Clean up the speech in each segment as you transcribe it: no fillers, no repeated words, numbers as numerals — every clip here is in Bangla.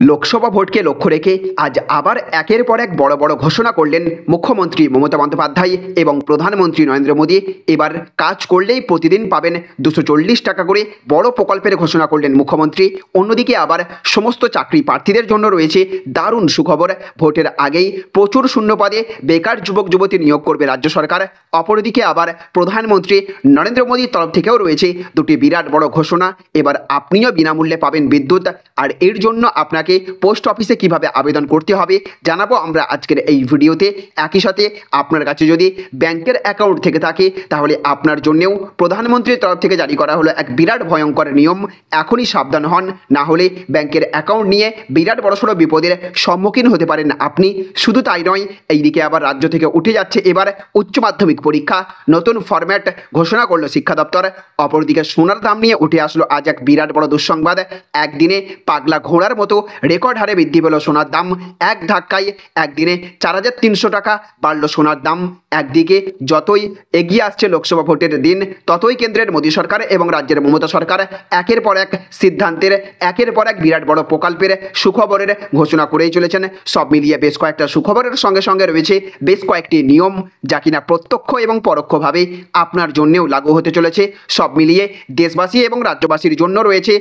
লোকসভা ভোটকে লক্ষ্য রেখে আজ আবার একের পর এক বড় বড় ঘোষণা করলেন মুখ্যমন্ত্রী মমতা বন্দ্যোপাধ্যায় এবং প্রধানমন্ত্রী নরেন্দ্র মোদী। এবার কাজ করলেই প্রতিদিন পাবেন 240 টাকা করে বড় প্রকল্পের ঘোষণা করলেন মুখ্যমন্ত্রী। অন্যদিকে আবার সমস্ত চাকরি প্রার্থীদের জন্য রয়েছে দারুণ সুখবর। ভোটের আগেই প্রচুর শূন্যপদে বেকার যুবক যুবতী নিয়োগ করবে রাজ্য সরকার। অপরদিকে আবার প্রধানমন্ত্রী নরেন্দ্র মোদীর তরফ থেকেও রয়েছে দুটি বিরাট বড় ঘোষণা। এবার আপনিও বিনামূল্যে পাবেন বিদ্যুৎ, আর এর জন্য আপনাকে পোস্ট অফিসে কিভাবে আবেদন করতে হবে জানাবো আমরা আজকের এই ভিডিওতে। একই সাথে আপনার কাছে যদি ব্যাংকের অ্যাকাউন্ট থেকে থাকে তাহলে আপনার জন্যও প্রধানমন্ত্রীর তরফ থেকে জারি করা হলো এক বিরাট ভয়ঙ্কর নিয়ম। এখনই সাবধান হন, না হলে ব্যাংকের অ্যাকাউন্ট নিয়ে বিরাট বড়সড় বিপদের সম্মুখীন হতে পারেন আপনি। শুধু তাই নয়, এইদিকে আবার রাজ্য থেকে উঠে যাচ্ছে এবার উচ্চ মাধ্যমিক পরীক্ষা। নতুন ফরম্যাট ঘোষণা করলো শিক্ষা দপ্তর। অপরদিকে সোনার দাম নিয়ে উঠে আসলো আজ এক বিরাট বড় দুঃসংবাদ। একদিনে পাগলা ঘোড়ার মতো রেকর্ড হারে বৃদ্ধি পেল সোনার দাম। এক ধাক্কায় একদিনে 4300 টাকা বাড়ল সোনার দাম। একদিকে যতই এগিয়ে আসছে লোকসভা ভোটের দিন, ততই কেন্দ্রের মোদী সরকার এবং রাজ্যের মমতা সরকার একের পর এক সিদ্ধান্তের, একের পর এক বিরাট বড় প্রকল্পের সুখবরের ঘোষণা করেই চলেছেন। সব মিলিয়ে বেশ কয়েকটা সুখবরের সঙ্গে সঙ্গে রয়েছে বেশ কয়েকটি নিয়ম, যা কিনা প্রত্যক্ষ এবং পরোক্ষভাবে আপনার জন্যেও লাগু হতে চলেছে। সব মিলিয়ে দেশবাসী এবং রাজ্যবাসীর জন্য রয়েছে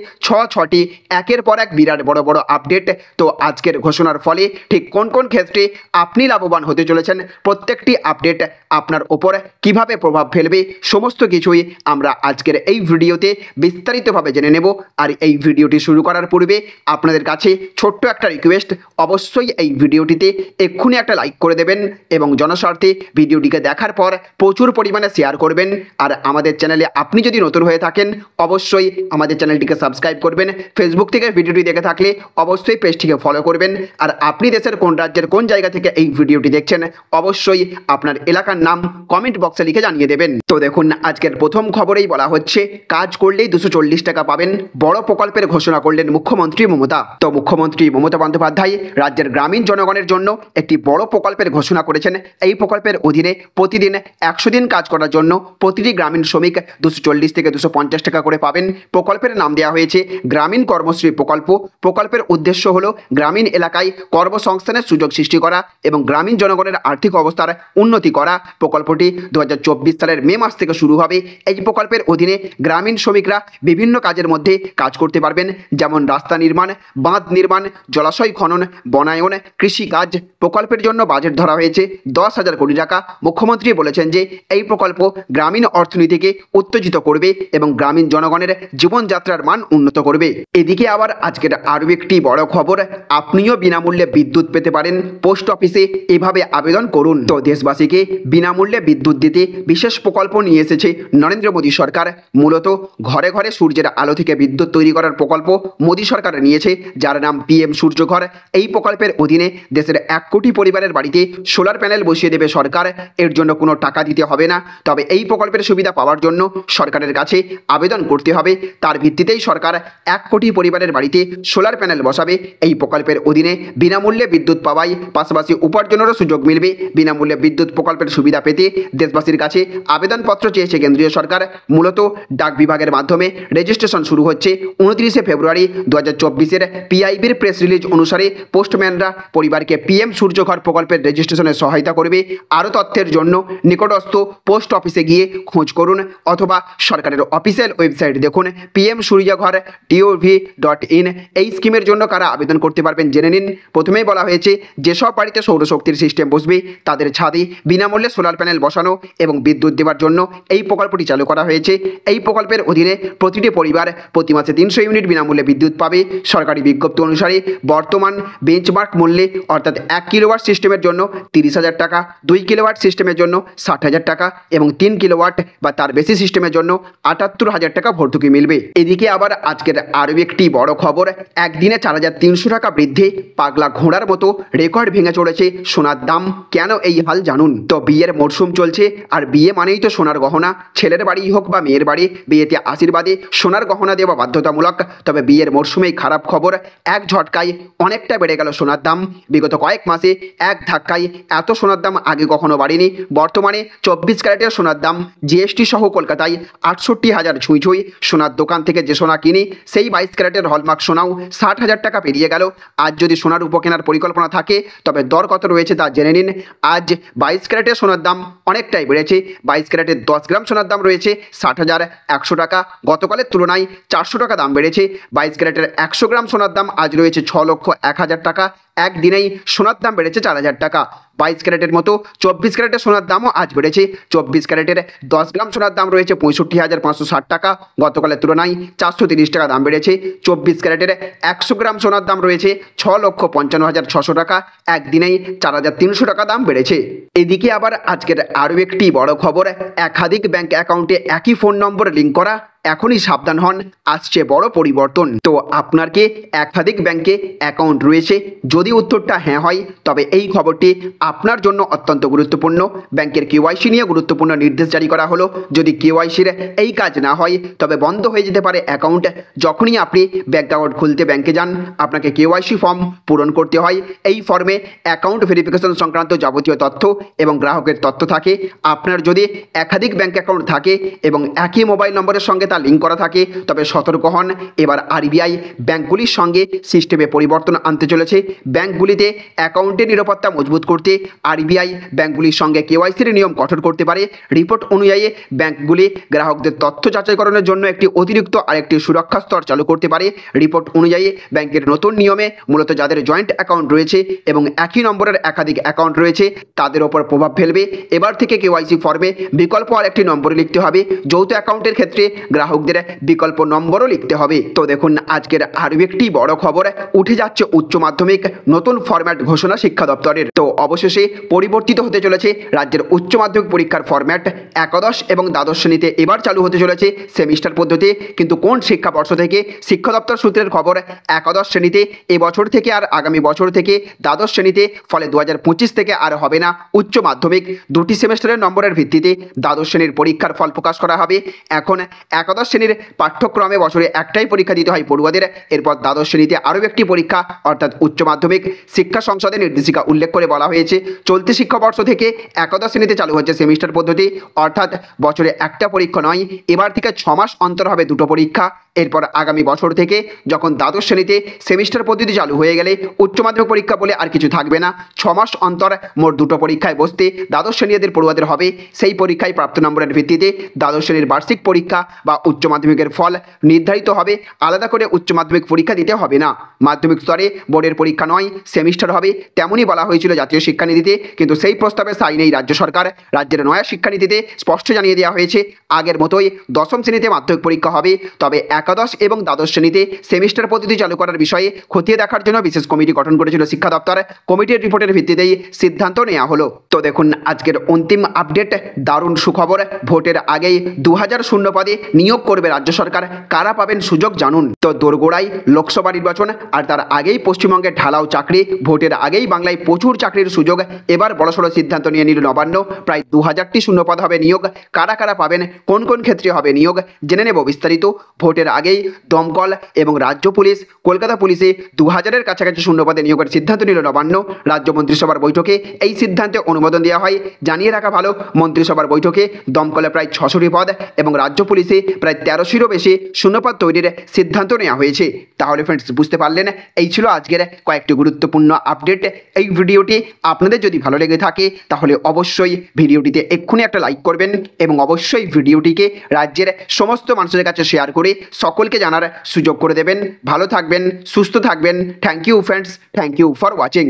ছটি একের পর এক বিরাট বড় বড় আপডেট। তো আজকের ঘোষণার ফলে ঠিক কোন কোন ক্ষেত্রে আপনি লাভবান হতে চলেছেন, প্রত্যেকটি আপডেট আপনার ওপর কিভাবে প্রভাব ফেলবে, সমস্ত কিছুই আমরা আজকের এই ভিডিওতে বিস্তারিতভাবে জেনে নেব। আর এই ভিডিওটি শুরু করার পূর্বে আপনাদের কাছে ছোট্ট একটা রিকোয়েস্ট, অবশ্যই এই ভিডিওটিতে এক্ষুনি একটা লাইক করে দেবেন এবং জনস্বার্থে ভিডিওটিকে দেখার পর প্রচুর পরিমাণে শেয়ার করবেন। আর আমাদের চ্যানেলে আপনি যদি নতুন হয়ে থাকেন অবশ্যই আমাদের চ্যানেলটিকে সাবস্ক্রাইব করবেন। ফেসবুক থেকে ভিডিওটি দেখে থাকলে অবশ্যই পেজটিকে ফলো করবেন। আর আপনি দেশের কোন রাজ্যের কোন জায়গা থেকে এই ভিডিওটি দেখছেন অবশ্যই আপনার এলাকার নাম কমেন্ট বক্সে লিখে জানিয়ে দেবেন। তো দেখুন, আজকের প্রথম খবরেই বলা হচ্ছে কাজ করলেই 240 টাকা পাবেন, বড় প্রকল্পের ঘোষণা করলেন মুখ্যমন্ত্রী মমতা। তো মুখ্যমন্ত্রী মমতা বন্দ্যোপাধ্যায় রাজ্যের গ্রামীণ জনগণের জন্য একটি বড় প্রকল্পের ঘোষণা করেছেন। এই প্রকল্পের অধীনে প্রতিদিন 100 দিন কাজ করার জন্য প্রতিটি গ্রামীণ শ্রমিক 240 থেকে 250 টাকা করে পাবেন। প্রকল্পের নাম দেওয়া হয়েছে গ্রামীণ কর্মশ্রী প্রকল্প। প্রকল্পের উদ্দেশ্য হলো গ্রামীণ এলাকায় কর্মসংস্থানের সুযোগ সৃষ্টি করা এবং গ্রামীণ জনগণের আর্থিক অবস্থার উন্নতি করা। প্রকল্পটি 2024 সালের মে মাস থেকে শুরু হবে। এই প্রকল্পের অধীনে গ্রামীণ শ্রমিকরা বিভিন্ন কাজের মধ্যে কাজ করতে পারবেন, যেমন রাস্তা নির্মাণ, বাঁধ নির্মাণ, জলাশয় খনন, বনায়ন, কৃষিকাজ। প্রকল্পের জন্য বাজেট ধরা হয়েছে 10,000 কোটি টাকা। মুখ্যমন্ত্রী বলেছেন যে এই প্রকল্প গ্রামীণ অর্থনীতিকে উত্তেজিত করবে এবং গ্রামীণ জনগণের জীবনযাত্রার মান উন্নত করবে। এদিকে আবার আজকের আরও একটি বড় খবর, আপনিও বিনামূল্যে বিদ্যুৎ পেতে পারেন। পোস্ট অফিসে এভাবে আবেদন করুন। তো দেশবাসীকে বিনামূল্যে বিদ্যুৎ দিতে বিশেষ প্রকল্প নিয়ে এসেছে নরেন্দ্র মোদী সরকার। মূলত ঘরে ঘরে সূর্যের আলো থেকে বিদ্যুৎ তৈরি করার প্রকল্প মোদী সরকার নিয়েছে, যার নাম PM সূর্যঘর। এই প্রকল্পের অধীনে দেশের 1 কোটি পরিবারের বাড়িতে সোলার প্যানেল বসিয়ে দেবে সরকার। এর জন্য কোনো টাকা দিতে হবে না, তবে এই প্রকল্পের সুবিধা পাওয়ার জন্য সরকারের কাছে আবেদন করতে হবে। তার ভিত্তিতেই সরকার 1 কোটি পরিবারের বাড়িতে সোলার প্যানেল বসাবে। এই প্রকল্পের অধীনে বিনামূল্যে বিদ্যুৎ পাওয়ায় পাশাপাশি উপার্জনেরও সুযোগ মিলবে। বিনামূল্যে বিদ্যুৎ প্রকল্পের সুবিধা পেতে দেশবাসীর কাছে আবেদনপত্র চেয়েছে কেন্দ্রীয় সরকার। মূলত ডাক বিভাগের মাধ্যমে রেজিস্ট্রেশন শুরু হচ্ছে 29শে ফেব্রুয়ারি 2024-এর PIBর প্রেস রিলিজ অনুসারে পোস্টম্যানরা পরিবারকে PM সূর্যঘর প্রকল্পের রেজিস্ট্রেশনে সহায়তা করবে। আরও তথ্যের জন্য নিকটস্থ পোস্ট অফিসে গিয়ে খোঁজ করুন অথবা সরকারের অফিসিয়াল ওয়েবসাইট দেখুন pmsuryaghar.gov.in। এই স্কিমের জন্য কারা আবেদন করতে পারবেন জেনে নিন। প্রথমেই বলা হয়েছে যেসব বাড়িতে সৌরশক্তির সিস্টেম বসবে তাদের ছাদে বিনামূল্যে সোলার প্যানেল বসানো এবং বিদ্যুৎ দেওয়ার জন্য এই প্রকল্পটি চালু করা হয়েছে। এই প্রকল্পের অধীনে প্রতিটি পরিবার প্রতি মাসে 300 ইউনিট বিনামূল্যে বিদ্যুৎ পাবে। সরকারি বিজ্ঞপ্তি অনুসারে বর্তমান বেঞ্চমার্ক মূল্যে অর্থাৎ 1 কিলোওয়াট সিস্টেমের জন্য 30,000 টাকা, 2 কিলোওয়াট সিস্টেমের জন্য 60,000 টাকা এবং 3 কিলোওয়াট বা তার বেশি সিস্টেমের জন্য 78,000 টাকা ভর্তুকি মিলবে। এদিকে আবার আজকের আরও একটি বড় খবর, একদিনে 4,300 টাকা বৃদ্ধি, পাগলা ঘোড়ার মতো রেকর্ড ভেঙে চলেছে সোনার দাম। কেন এই হাল জানুন। তো বিয়ের মরশুম চলছে, আর বিয়ে মানেই তো সোনার গহনা। ছেলের বাড়ি হোক বা মেয়ের বাড়ি, বিয়েতে আশীর্বাদে সোনার গহনা দেওয়া বাধ্যতামূলক। তবে বিয়ের মরশুমেই খারাপ খবর, এক ঝটকায় অনেকটা বেড়ে গেল সোনার দাম। বিগত কয়েক মাসে এক ধাক্কায় এত সোনার দাম আগে কখনো বাড়েনি। বর্তমানে 24 ক্যারেটের সোনার দাম GST সহ কলকাতায় 68,000 ছুঁই। সোনার দোকান থেকে যে সোনা কিনি সেই 22 ক্যারেটের হলমার্ক সোনাও 60,000 টাকা টাকা পেরিয়ে গেল। আজ যদি সোনার উপ কেনার পরিকল্পনা থাকে তবে দর কত রয়েছে তা জেনে নিন। আজ 22 ক্যারেটের সোনার দাম অনেকটাই বেড়েছে। 22 ক্যারেটের 10 গ্রাম সোনার দাম রয়েছে 60,100 টাকা, গতকালের তুলনায় 400 টাকা দাম বেড়েছে। 22 ক্যারেটের 100 গ্রাম সোনার দাম আজ রয়েছে 6,01,000 টাকা, একদিনেই সোনার দাম বেড়েছে 4,000 টাকা। 22 ক্যারেটের মতো 24 ক্যারেটের সোনার দামও আজ বেড়েছে। 24 ক্যারেটের 10 গ্রাম সোনার দাম রয়েছে 65,560 টাকা, গতকালের তুলনায় 430 টাকা দাম বেড়েছে। 24 ক্যারেটের 100 গ্রাম সোনার দাম রয়েছে 6,55,600 টাকা, একদিনেই 4,300 টাকা দাম বেড়েছে। এদিকে আবার আজকের আরও একটি বড় খবর, একাধিক ব্যাংক অ্যাকাউন্টে একই ফোন নম্বর লিঙ্ক করা, এখনই সাবধান হন, আসছে বড় পরিবর্তন। তো আপনার কি একাধিক ব্যাংকে অ্যাকাউন্ট রয়েছে? যদি উত্তরটা হ্যাঁ হয় তবে এই খবরটি আপনার জন্য অত্যন্ত গুরুত্বপূর্ণ। ব্যাংকের কেওয়াইসি নিয়ে গুরুত্বপূর্ণ নির্দেশ জারি করা হলো। যদি কেওয়াইসির এই কাজ না হয় তবে বন্ধ হয়ে যেতে পারে অ্যাকাউন্ট। যখনই আপনি ব্যাংক অ্যাকাউন্ট খুলতে ব্যাংকে যান আপনাকে কেওয়াইসি ফর্ম পূরণ করতে হয়। এই ফর্মে অ্যাকাউন্ট ভেরিফিকেশন সংক্রান্ত যাবতীয় তথ্য এবং গ্রাহকের তথ্য থাকে। আপনার যদি একাধিক ব্যাংক অ্যাকাউন্ট থাকে এবং একই মোবাইল নম্বরের সঙ্গে তা লিঙ্ক করা থাকে তবে সতর্ক হন। এবার আরবিআই ব্যাংকগুলির সঙ্গে সিস্টেমে পরিবর্তন আনতে চলেছে। ব্যাংকগুলিতে অ্যাকাউন্টের নিরাপত্তা মজবুত করতে আরবিআই ব্যাংকগুলির সঙ্গে কেওয়াইসির নিয়ম কঠোর করতে পারে। রিপোর্ট অনুযায়ী ব্যাংকগুলি গ্রাহকদের তথ্য যাচাইকরণের জন্য একটি অতিরিক্ত আরেকটি সুরক্ষা স্তর চালু করতে পারে। রিপোর্ট অনুযায়ী ব্যাংকের নতুন নিয়মে মূলত যাদের জয়েন্ট অ্যাকাউন্ট রয়েছে এবং একই নম্বরের একাধিক অ্যাকাউন্ট রয়েছে তাদের ওপর প্রভাব ফেলবে। এবার থেকে কেওয়াইসি ফর্মে বিকল্প আরেকটি নম্বর লিখতে হবে। যৌথ অ্যাকাউন্টের ক্ষেত্রে গ্রাহকদের বিকল্প নম্বরও লিখতে হবে। তো দেখুন আজকের আরও একটি বড় খবর, উঠে যাচ্ছে উচ্চ মাধ্যমিক, নতুন ফরম্যাট ঘোষণা শিক্ষা দপ্তরের। তো অবশেষে পরিবর্তিত হতে চলেছে রাজ্যের উচ্চ মাধ্যমিক পরীক্ষার ফরম্যাট। একাদশ এবং দ্বাদশ শ্রেণীতে এবার চালু হতে চলেছে সেমিস্টার পদ্ধতি। কিন্তু কোন শিক্ষাবর্ষ থেকে? শিক্ষা দপ্তর সূত্রের খবর, একাদশ শ্রেণীতে এবছর থেকে আর আগামী বছর থেকে দ্বাদশ শ্রেণীতে, ফলে 2025 থেকে আর হবে না উচ্চ মাধ্যমিক। দুটি সেমিস্টারের নম্বরের ভিত্তিতে দ্বাদশ শ্রেণীর পরীক্ষার ফল প্রকাশ করা হবে। এখন একাদশ শ্রেণীর পাঠ্যক্রমে বছরে একটাই পরীক্ষা দিতে হয় পড়ুয়াদের। এরপর দ্বাদশ শ্রেণীতে আরও একটি পরীক্ষা অর্থাৎ উচ্চ মাধ্যমিক। শিক্ষা সংসদের নির্দেশিকা উল্লেখ করে বলা হয়েছে চলতি শিক্ষাবর্ষ থেকে একাদশ শ্রেণীতে চালু হচ্ছে সেমিস্টার পদ্ধতি, অর্থাৎ বছরে একটা পরীক্ষা নয়, এবার থেকে 6 মাস অন্তর হবে দুটো পরীক্ষা। এরপর আগামী বছর থেকে যখন দ্বাদশ শ্রেণীতে সেমিস্টার পদ্ধতি চালু হয়ে গেলে উচ্চ মাধ্যমিক পরীক্ষা বলে আর কিছু থাকবে না। 6 মাস অন্তর মোট দুটো পরীক্ষায় বসতে দ্বাদশ শ্রেণীদের পড়ুয়াদের হবে। সেই পরীক্ষায় প্রাপ্ত নম্বরের ভিত্তিতে দ্বাদশ শ্রেণীর বার্ষিক পরীক্ষা বা উচ্চ মাধ্যমিকের ফল নির্ধারিত হবে। আলাদা করে উচ্চ মাধ্যমিক পরীক্ষা দিতে হবে না। মাধ্যমিক স্তরে বোর্ডের পরীক্ষা নয়, সেমিস্টার হবে, তেমনই বলা হয়েছিল জাতীয় শিক্ষানীতিতে। কিন্তু সেই প্রস্তাবে সাই নেই রাজ্য সরকার। রাজ্যের নয়া শিক্ষানীতিতে স্পষ্ট জানিয়ে দেওয়া হয়েছে আগের মতোই দশম শ্রেণীতে মাধ্যমিক পরীক্ষা হবে, তবে একাদশ এবং দ্বাদশ শ্রেণীতে সেমিস্টার পদ্ধতি চালু করার বিষয়ে খতিয়ে দেখার জন্য বিশেষ কমিটি গঠন করেছিল শিক্ষা দপ্তর। কমিটির রিপোর্টের ভিত্তিতেই সিদ্ধান্ত নেওয়া হলো। তো দেখুন আজকের অন্তিম আপডেট, দারুণ সুখবর, ভোটের আগেই 2000 শূন্য পদে নিয়োগ করবে রাজ্য সরকার। কারা পাবেন সুযোগ জানুন। তো দোরগোড়ায় লোকসভা নির্বাচন আর তার আগেই পশ্চিমবঙ্গে ঢালাও চাকরি, ভোটের আগেই বাংলায় প্রচুর চাকরির সুযোগ। এবার বড়সড় সিদ্ধান্ত নিয়ে নিল নবান্ন। প্রায় 2000টি শূন্যপদ হবে নিয়োগ। কারা কারা পাবেন, কোন কোন ক্ষেত্রে হবে নিয়োগ, জেনে নেব বিস্তারিত। ভোটের আগেই দমকল এবং রাজ্য পুলিশ, কলকাতা পুলিশে 2000-এর কাছাকাছি শূন্যপদে নিয়োগের সিদ্ধান্ত নিল নবান্ন। রাজ্য মন্ত্রিসভার বৈঠকে এই সিদ্ধান্তে অনুমোদন দেওয়া হয়। জানিয়ে রাখা ভালো, মন্ত্রিসভার বৈঠকে দমকলে প্রায় 600টি পদ এবং রাজ্য পুলিশে প্রায় 1300-এরও বেশি শূন্যপদ তৈরির সিদ্ধান্ত নেওয়া হয়েছে। তাহলে ফ্রেন্ডস বুঝতে পারলেন, এই ছিল আজকের কয়েকটি গুরুত্বপূর্ণ আপডেট। এই ভিডিওটি আপনাদের যদি ভালো লেগে থাকে তাহলে অবশ্যই ভিডিওটিতে এক্ষুনি একটা লাইক করবেন এবং অবশ্যই ভিডিওটিকে রাজ্যের সমস্ত মানুষের কাছে শেয়ার করে সকলকে জানার সুযোগ করে দেবেন। ভালো থাকবেন, সুস্থ থাকবেন। Thank you friends, thank you for watching.